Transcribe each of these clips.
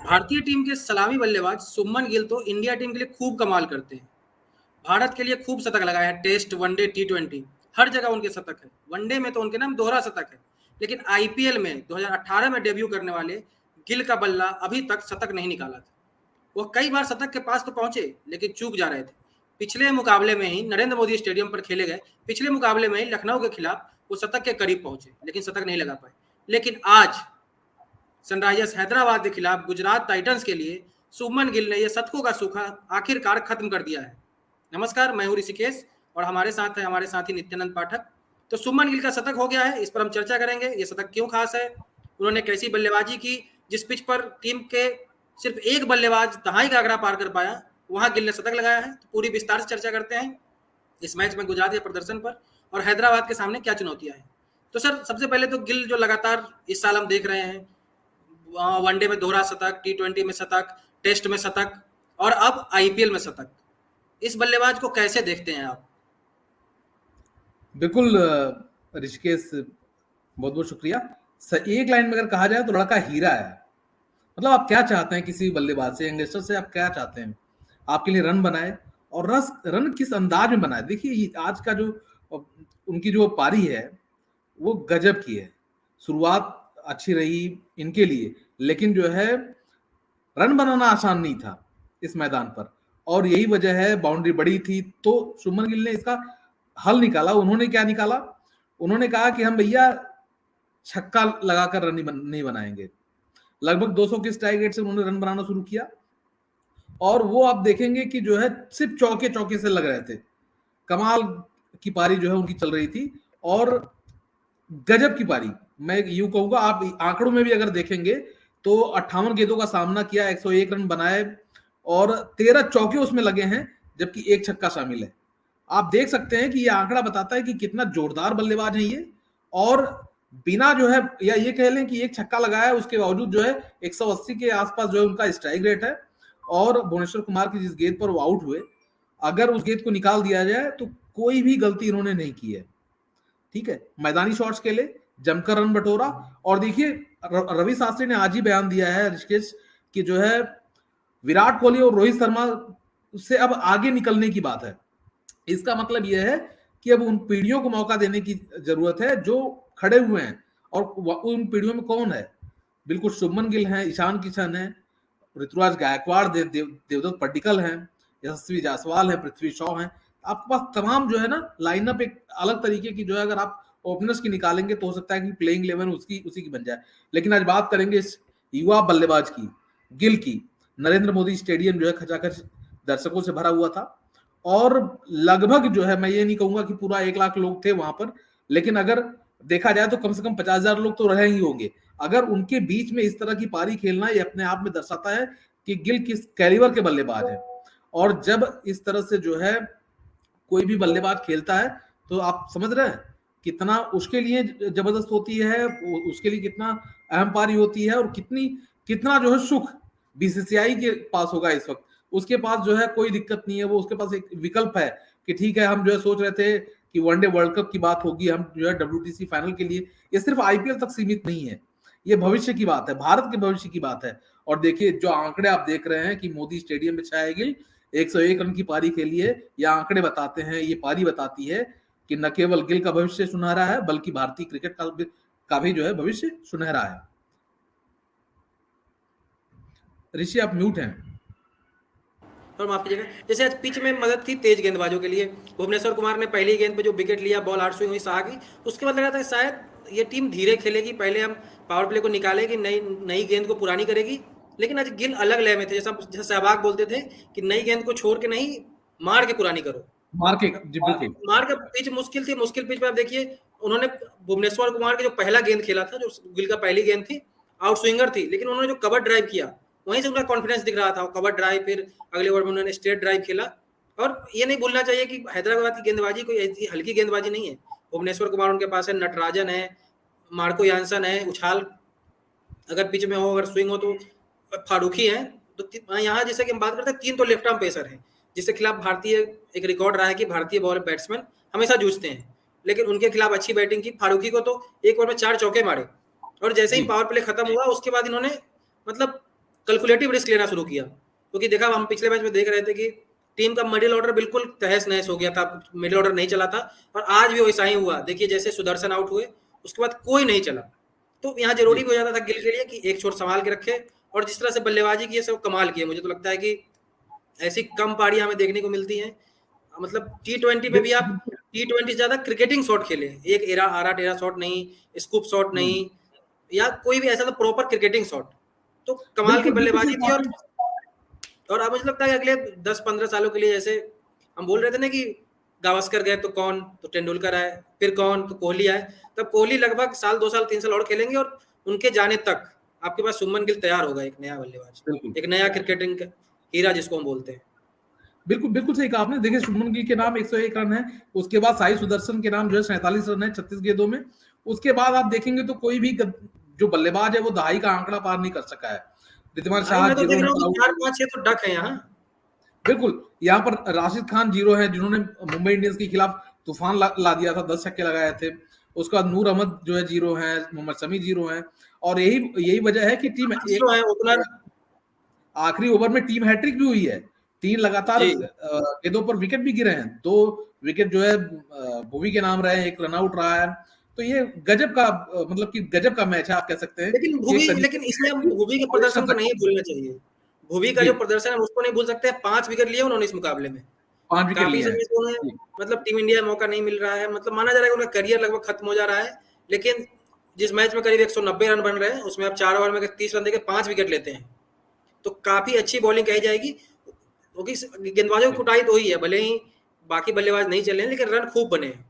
भारतीय टीम के सलामी बल्लेबाज शुभमन गिल तो इंडिया टीम के लिए खूब कमाल करते हैं। भारत के लिए खूब शतक लगाया है, टेस्ट, वनडे, टी20 हर जगह उनके शतक है। वनडे में तो उनके नाम दोहरा शतक है, लेकिन आईपीएल में 2018 में डेब्यू करने वाले गिल का बल्ला अभी तक शतक नहीं निकाला था। वो कई बार शतक के पास तो पहुंचे, लेकिन चूक जा रहे थे। पिछले मुकाबले में ही नरेंद्र मोदी स्टेडियम पर खेले गए पिछले मुकाबले में ही लखनऊ के खिलाफ वो शतक के करीब पहुंचे, लेकिन शतक नहीं लगा पाए। लेकिन आज सनराइजर्स हैदराबाद के खिलाफ गुजरात टाइटंस के लिए शुभमन गिल ने यह शतकों का सूखा आखिरकार खत्म कर दिया है। नमस्कार, मैं हूं ऋषिकेश और हमारे साथ है हमारे साथी नित्यानंद पाठक। तो शुभमन गिल का शतक हो गया है, इस पर हम चर्चा करेंगे। ये शतक क्यों खास है, उन्होंने कैसी बल्लेबाजी की, जिस पिच पर टीम के सिर्फ एक बल्लेबाज दहाई का आंकड़ा पार कर पाया वहां गिल ने शतक लगाया है। तो पूरी विस्तार से चर्चा करते हैं इस मैच में गुजरात के प्रदर्शन पर और हैदराबाद के सामने क्या चुनौतियां हैं। तो सर, सबसे पहले तो गिल जो लगातार इस साल हम देख रहे हैं, वनडे में दोहरा शतक, टी20 में शतक, टेस्ट में शतक और अब आईपीएल में शतक, इस बल्लेबाज को कैसे देखते हैं आप? बिल्कुल ऋषिकेश, बहुत बहुत शुक्रिया। एक लाइन में अगर कहा जाए तो लड़का हीरा है। मतलब आप क्या चाहते हैं किसी बल्लेबाज से, यंगस्टर से, आप क्या चाहते हैं? आपके लिए रन बनाए, और रन किस अंदाज में बनाए। देखिए आज का जो उनकी जो पारी है वो गजब की है। शुरुआत अच्छी रही इनके लिए, लेकिन जो है रन बनाना आसान नहीं था इस मैदान पर, और यही वजह है, बाउंड्री बड़ी थी। तो शुभमन गिल ने इसका हल निकाला। उन्होंने क्या निकाला? उन्होंने कहा कि हम भैया छक्का लगाकर रन नहीं बनाएंगे। लगभग 200 की स्ट्राइक रेट से उन्होंने रन बनाना शुरू किया, और वो आप देखेंगे कि जो है सिर्फ चौके चौके से लग रहे थे। कमाल की पारी जो है उनकी चल रही थी, और गजब की पारी। मैं यूं कहूंगा, आप आंकड़ों में भी अगर देखेंगे तो 58 गेंदों का सामना किया, 101 रन बनाए, और 13 चौके उसमें लगे हैं, जबकि एक छक्का शामिल है। आप देख सकते हैं कि ये आंकड़ा बताता है कि कितना जोरदार बल्लेबाज है ये। और बिना जो है, या ये कह लें कि एक छक्का लगाया, उसके बावजूद जो है 180 के आसपास जो है उनका स्ट्राइक रेट है। और भुवनेश्वर कुमार की जिस गेंद पर वो आउट हुए, अगर उस गेंद को निकाल दिया जाए तो कोई भी गलती इन्होंने नहीं की है। ठीक है, मैदानी शॉट्स के लिए जमकर रन बटोरा। और देखिए, रवि शास्त्री ने आज ही बयान दिया है ऋषिकेश कि जो है विराट कोहली और रोहित शर्मा से अब आगे निकलने की बात है। इसका मतलब यह है कि अब उन पीढ़ियों को मौका देने की जरूरत है जो खड़े हुए हैं। और उन पीढ़ियों में कौन है? बिल्कुल शुभमन गिल हैं, ईशान किशन है, ऋतुराज गायकवाड़, देवदत्त पड्डीकल हैं, यशस्वी जायसवाल है, पृथ्वी शॉ हैं। आपके पास तमाम जो है ना लाइनअप एक अलग तरीके की जो है, अगर आप ओपनर्स की निकालेंगे तो हो सकता है कि प्लेइंग 11 उसी की बन जाए। लेकिन आज बात करेंगे इस युवा बल्लेबाज की, गिल की। नरेंद्र मोदी स्टेडियम जो है खचाखच दर्शकों से भरा हुआ था, और लगभग जो है, मैं ये नहीं कहूंगा कि पूरा 1 लाख लोग थे वहां पर, लेकिन अगर देखा जाए तो कम से कम 50,000 लोग तो रहे ही होंगे। अगर उनके बीच में इस तरह की पारी खेलना, ये अपने आप में दर्शाता है कि गिल किस कैलिबर के बल्लेबाज है। और जब इस तरह से जो है कोई भी बल्लेबाज खेलता है तो आप समझ रहे हैं कितना उसके लिए जबरदस्त होती है, उसके लिए कितना अहम पारी होती है, और कितना जो है सुख बीसीसीआई के पास होगा इस वक्त। उसके पास जो है कोई दिक्कत नहीं है, वो उसके पास एक विकल्प है कि ठीक है, हम जो है सोच रहे थे कि वनडे वर्ल्ड कप की बात होगी, हम जो है WTC फाइनल के लिए। ये सिर्फ आईपीएल तक सीमित नहीं है, ये भविष्य की बात है, भारत के भविष्य की बात है। और देखिए जो आंकड़े आप देख रहे हैं कि मोदी स्टेडियम में छाया गिल 101 रन की पारी खेली है, ये आंकड़े बताते हैं, ये पारी बताती है कि न केवल गिल का भविष्य सुनहरा है, बल्कि भारतीय क्रिकेट का भी जो है भविष्य सुनहरा है। ऋषि, आप म्यूट हैं। और माफ कीजिएगा, जैसे आज पिच में मदद थी तेज गेंदबाजों के लिए। भुवनेश्वर कुमार ने पहली गेंद पे जो विकेट लिया, बॉल आउट स्विंग हुई शाह की, उसके बाद लगा था शायद ये टीम धीरे खेलेगी, पहले हम पावर प्ले को निकालेगी, नई गेंद को पुरानी करेगी। लेकिन आज गिल अलग लय में थे, जैसा सहवाग बोलते थे कि नई गेंद को छोड़ के नहीं, मार के पुरानी करो। मार के पिच मुश्किल थी, मुश्किल पिच पे आप देखिए उन्होंने भुवनेश्वर कुमार के जो पहला गेंद खेला था, जो गिल का पहली गेंद थी, आउट स्विंगर थी, लेकिन उन्होंने जो कवर ड्राइव किया वहीं से उनका कॉन्फिडेंस दिख रहा था। कवर ड्राइव, फिर अगले ओवर में उन्होंने स्ट्रेट ड्राइव खेला। और ये नहीं भूलना चाहिए कि हैदराबाद की गेंदबाजी कोई ऐसी हल्की गेंदबाजी नहीं है। भुवनेश्वर कुमार उनके पास है, नटराजन है, मार्को यानसन है, उछाल अगर पिच में हो, अगर स्विंग हो तो फारूकी है। तो यहाँ जैसे कि हम बात करते हैं, 3 तो लेफ्ट आर्म पेसर है, जिसके खिलाफ भारतीय एक रिकॉर्ड रहा है कि भारतीय बॉल बैट्समैन हमेशा जूझते हैं, लेकिन उनके खिलाफ अच्छी बैटिंग की। फारूकी को तो एक ओवर में 4 चौके मारे, और जैसे ही पावर प्ले खत्म हुआ उसके बाद इन्होंने मतलब कैलकुलेटिव रिस्क लेना शुरू किया, क्योंकि देखा हम पिछले मैच में देख रहे थे कि टीम का मिडिल ऑर्डर बिल्कुल तहस नहस हो गया था, मिडिल ऑर्डर नहीं चला था, और आज भी वैसा ही हुआ। देखिए जैसे सुदर्शन आउट हुए उसके बाद कोई नहीं चला, तो यहाँ जरूरी भी हो जाता था गिल के लिए कि एक छोर संभाल के रखे, और जिस तरह से बल्लेबाजी की है सब कमाल की है। मुझे तो लगता है कि ऐसी कम पारियां हमें देखने को मिलती हैं, मतलब T20 पे भी आप T20 से ज्यादा क्रिकेटिंग शॉट खेले, एक एरा आरा टेरा शॉट नहीं, स्कूप शॉट नहीं, या कोई भी ऐसा तो प्रॉपर क्रिकेटिंग शॉट, तो कमाल की बिल्कुल बिल्कुल बल्लेबाजी सही थी। कहा आपने। और अब मुझे लगता है कि अगले 10-15 सालों के लिए, जैसे हम बोल रहे थे ना कि गावस्कर गए तो कौन, तो तेंदुलकर आए, फिर कौन, तो कोहली आए, तब कोहली लगभग साल 2 साल 3 साल और खेलेंगे, और उनके जाने तक आपके पास शुभमन गिल तैयार होगा, एक नया बल्लेबाज, बिल्कुल एक नया क्रिकेटिंग हीरा जिसको हम बोलते हैं। बिल्कुल बिल्कुल सही कहा आपने। देखिए शुभमन गिल के नाम 101 रन है, उसके बाद साई सुदर्शन के नाम जो है 47 रन है 36 गेंदों में। उसके बाद आप देखेंगे तो कोई भी जो बल्लेबाज है वो दहाई का आंकड़ा पार नहीं कर सका है। रिद्धिमान भाई शाह मैं तो देख 0 रन रहा हूँ पर कि आउट 4-5-6 तो डक है यहाँ। बिल्कुल, यहाँ पर राशिद खान 0 है, जिन्होंने मुंबई इंडियंस के खिलाफ तूफान ला दिया था, 10 छक्के लगाए थे। उसके बाद नूर अहमद जो है 0 है, मोहम्मद शमी 0 है, और यही वजह है कि टीम जीरो है ओपनर। आखिरी ओवर में टीम हैट्रिक भी हुई है। 3 लगातार जी गेंदों पर विकेट भी गिरे हैं, 2 विकेट जो है भुवी के नाम रहे हैं, 1 रन आउट रहा है। तो ये गजब का मतलब कि गजब का मैच है, आप कह सकते हैं लेकिन कि एक तरीके लेकिन इसमें हम से भुवी के और एक प्रदर्शन को शतक नहीं भूलना चाहिए। भुवी का जी जो प्रदर्शन है उसको नहीं भूल सकते। 5 विकेट लिए उन्होंने इस मुकाबले में, 5 विकेट काफी लिया है समय से उन्हें जी मतलब टीम इंडिया में मौका नहीं मिल रहा है, मतलब माना जा रहा है कि उनका करियर लगभग खत्म हो जा रहा है। लेकिन जिस मैच में करीब 190 रन बन रहे हैं, उसमें आप 4 ओवर में 30 रन देके 5 विकेट लेते हैं, तो काफी अच्छी बॉलिंग कही जाएगी, क्योंकि गेंदबाजों की कुटाई तो हुई है, भले ही बाकी बल्लेबाज नहीं चले हैं, लेकिन रन खूब बने हैं।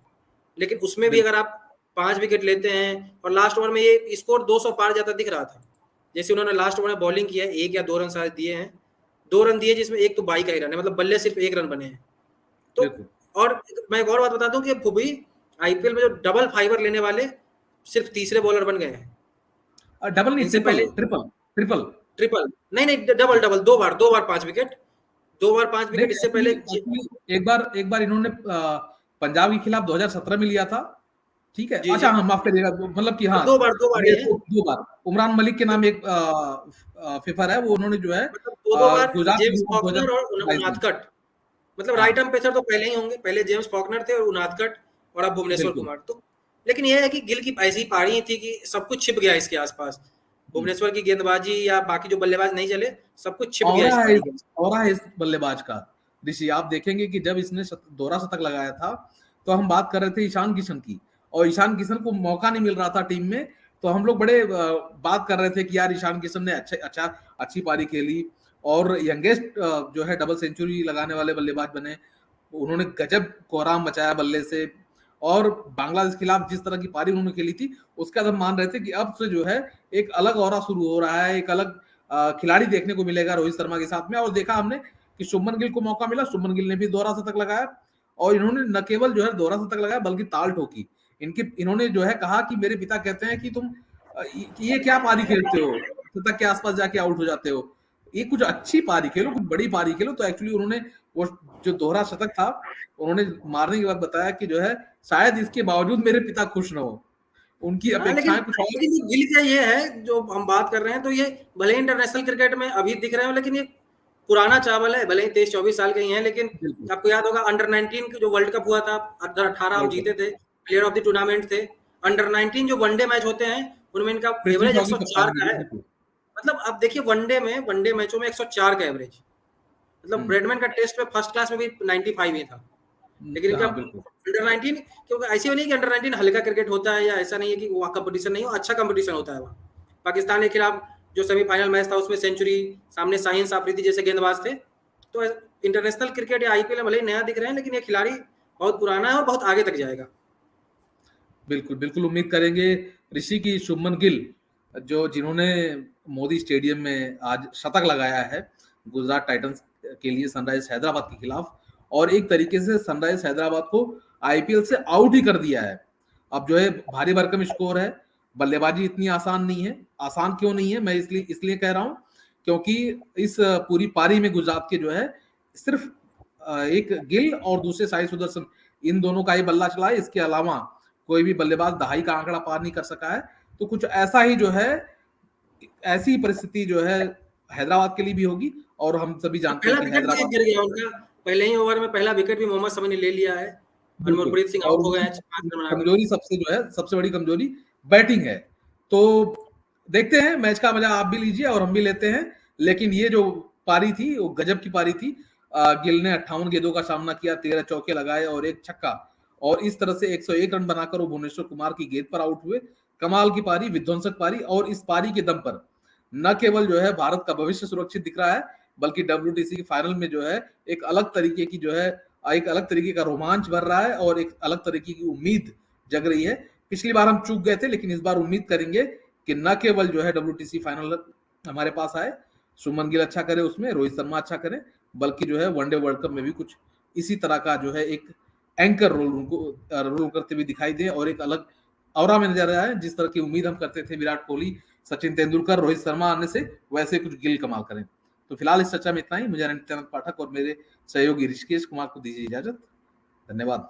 लेकिन उसमें भी अगर बिल्कुल आप 5 विकेट लेते हैं, और लास्ट ओवर में ये स्कोर 200 पार जाता दिख रहा था, जैसे उन्होंने लास्ट ओवर में बॉलिंग किया है, 1 या 2 रन शायद दिए हैं, 2 रन दिए जिसमें एक तो बाई का ही रन है, मतलब बल्ले सिर्फ 1 रन बने हैं। तो बिल्कुल और मैं एक और बात बताता हूँ कि भुवी आईपीएल में जो डबल फाइवर लेने वाले सिर्फ तीसरे बॉलर बन गए हैं। डबल नहीं, इनसे ट्रिपल पहले ट्रिपल ट्रिपल ट्रिपल नहीं, डबल डबल, 2 बार 5 विकेट, 2 बार 5 नहीं, विकेट। इससे पहले एक्चुअली एक बार इन्होंने पंजाब के खिलाफ 2017 में लिया था, ठीक है। जी अच्छा जी, हाँ, माफ करिएगा, मतलब कि तो हाँ 2 बार ये ये है, 2 बार उमरान मलिक के नाम एक फिफर है, वो उन्होंने जो है मतलब 2 बार गुजरात के जेम्स खिलाफ फॉकनर और 2022 में उनादकट, मतलब राइट हाँ आर्म पेसर तो पहले ही होंगे, पहले जेम्स फॉकनर थे और उनादकट, और अब भुवनेश्वर बिल्कुल कुमार। तो लेकिन यह है कि गिल की ऐसी पारी थी कि सब कुछ छिप गया इसके आसपास, जी। भुवनेश्वर की गेंदबाजी या बाकी जो बल्लेबाज नहीं चले, सब कुछ छिप गया ऑरा इस है पारी के। ऑरा है इस बल्लेबाज का। ऋषि, आप देखेंगे कि जब इसने दोहरा शतक लगाया था तो हम बात कर रहे थे ईशान किशन की, और ईशान किशन को मौका नहीं मिल रहा था टीम में, तो हम लोग बड़े बात कर रहे थे कि यार ईशान किशन ने अच्छी पारी खेली, और यंगेस्ट जो है डबल सेंचुरी लगाने वाले बल्लेबाज बने। उन्होंने गजब कोहराम मचाया बल्ले से, और बांग्लादेश के खिलाफ जिस तरह की पारी उन्होंने खेली थी, उसके बाद हम मान रहे थे कि अब से जो है एक अलग ऑरा शुरू हो रहा है, एक अलग खिलाड़ी देखने को मिलेगा रोहित शर्मा के साथ में। और देखा हमने कि शुभमन गिल को मौका मिला, शुभमन गिल ने भी दोहरा शतक लगाया, और इन्होंने न केवल जो है दोहरा शतक लगाया बल्कि ताल ठोकी। इन्होंने जो है कहा कि मेरे पिता कहते हैं कि तुम ये क्या पारी खेलते हो, शतक के आसपास जाके आउट हो जाते हो, ये कुछ अच्छी पारी खेलो, कुछ बड़ी पारी खेलो। तो एक्चुअली उन्होंने वो जो दोहरा शतक था, उन्होंने मारने के बाद बताया कि जो है शायद इसके बावजूद मेरे पिता खुश न हो, उनकी हाँ, लेकिन अपेक्षाएं कुछ और। लेकिन गिल का ये है जो हम बात कर रहे हैं, तो ये भले ही इंटरनेशनल क्रिकेट में अभी दिख रहे हो, लेकिन ये पुराना चावल है, भले ही 23-24 साल के ही हैं, लेकिन बिल्कुल आपको याद होगा अंडर 19 जो वर्ल्ड कप हुआ था, अंडर 18 आप जीते थे, प्लेयर ऑफ द टूर्नामेंट थे। अंडर 19 जो वनडे मैच होते हैं उनमें इनका पृथ्वी एवरेज शॉ की 104 कप्तानी का की, है। बिल्कुल। मतलब आप देखिए वनडे मैचों में 104 का एवरेज, मतलब ब्रेडमैन का टेस्ट में फर्स्ट क्लास में भी 95 ही था, लेकिन इनका हाँ बिल्कुल अंडर 19, क्योंकि ऐसे नहीं कि अंडर 19 हल्का क्रिकेट होता है, या ऐसा नहीं है कि वहाँ कंपटीशन नहीं हो, अच्छा कंपटीशन होता है वहाँ। पाकिस्तान के खिलाफ जो सेमीफाइनल मैच था उसमें सेंचुरी, सामने शाहीन आफरीदी जैसे गेंदबाज थे। तो इंटरनेशनल क्रिकेट या आईपीएल भले ही नया दिख रहे हैं, लेकिन ये खिलाड़ी बहुत पुराना है और बहुत आगे तक जाएगा। बिल्कुल बिल्कुल उम्मीद करेंगे ऋषि की शुभमन गिल जिन्होंने मोदी स्टेडियम में आज शतक लगाया है गुजरात टाइटंस के लिए सनराइज हैदराबाद के खिलाफ, और एक तरीके से सनराइज हैदराबाद को आईपीएल से आउट ही कर दिया है। अब जो है भारी भरकम स्कोर है, बल्लेबाजी इतनी आसान नहीं है। आसान क्यों नहीं है, मैं इसलिए कह रहा हूं क्योंकि इस पूरी पारी में गुजरात के जो है सिर्फ एक गिल और दूसरे साई सुदर्शन, इन दोनों का ही बल्ला चला है। इसके अलावा कोई भी बल्लेबाज दहाई का आंकड़ा पार नहीं कर सका है। तो कुछ ऐसा ही जो है, ऐसी परिस्थिति जो है हैदराबाद के लिए भी होगी, और हम सभी जानते हैं पहला कि विकेट भी एक हैदराबाद गिर गया उनका, पहले ही ओवर में पहला विकेट भी मोहम्मद शमी ने ले लिया है, और बिल्कुल, मनप्रीत सिंह और आउट हो गए उनकी हैं 5 रन बनाकर। कमजोरी सबसे जो है, सबसे बड़ी कमजोरी बैटिंग है। तो देखते हैं, मैच का मजा आप भी लीजिए और हम भी लेते हैं। लेकिन ये जो पारी थी वो गजब की पारी थी। गिल ने 58 गेंदों का सामना किया, 13 चौके लगाए और एक छक्का, और इस तरह से 101 रन बनाकर वो भुवनेश्वर कुमार की गेंद पर आउट हुए। कमाल की पारी, विध्वंसक पारी, और इस पारी के दम पर न केवल जो है भारत का भविष्य सुरक्षित दिख रहा है, बल्कि WTC के फाइनल में जो है एक अलग तरीके की जो है, एक अलग तरीके का रोमांच भर रहा है और एक अलग तरीके की उम्मीद जग रही है। पिछली बार हम चूक गए थे, लेकिन इस बार उम्मीद करेंगे कि न केवल जो है WTC फाइनल हमारे पास आए, शुभमन गिल अच्छा करे उसमें, रोहित शर्मा अच्छा करे, बल्कि जो है वनडे वर्ल्ड कप में भी कुछ इसी तरह का जो है एक एंकर रोल उनको रोल करते हुए दिखाई दे, और एक अलग ऑरा में नजर आए। जिस तरह की उम्मीद हम करते थे विराट कोहली, सचिन तेंदुलकर, रोहित शर्मा आने से, वैसे कुछ गिल कमाल करें। तो फिलहाल इस चर्चा में इतना ही। मुझे नित्यानंद पाठक और मेरे सहयोगी ऋषिकेश कुमार को दीजिए इजाजत। धन्यवाद।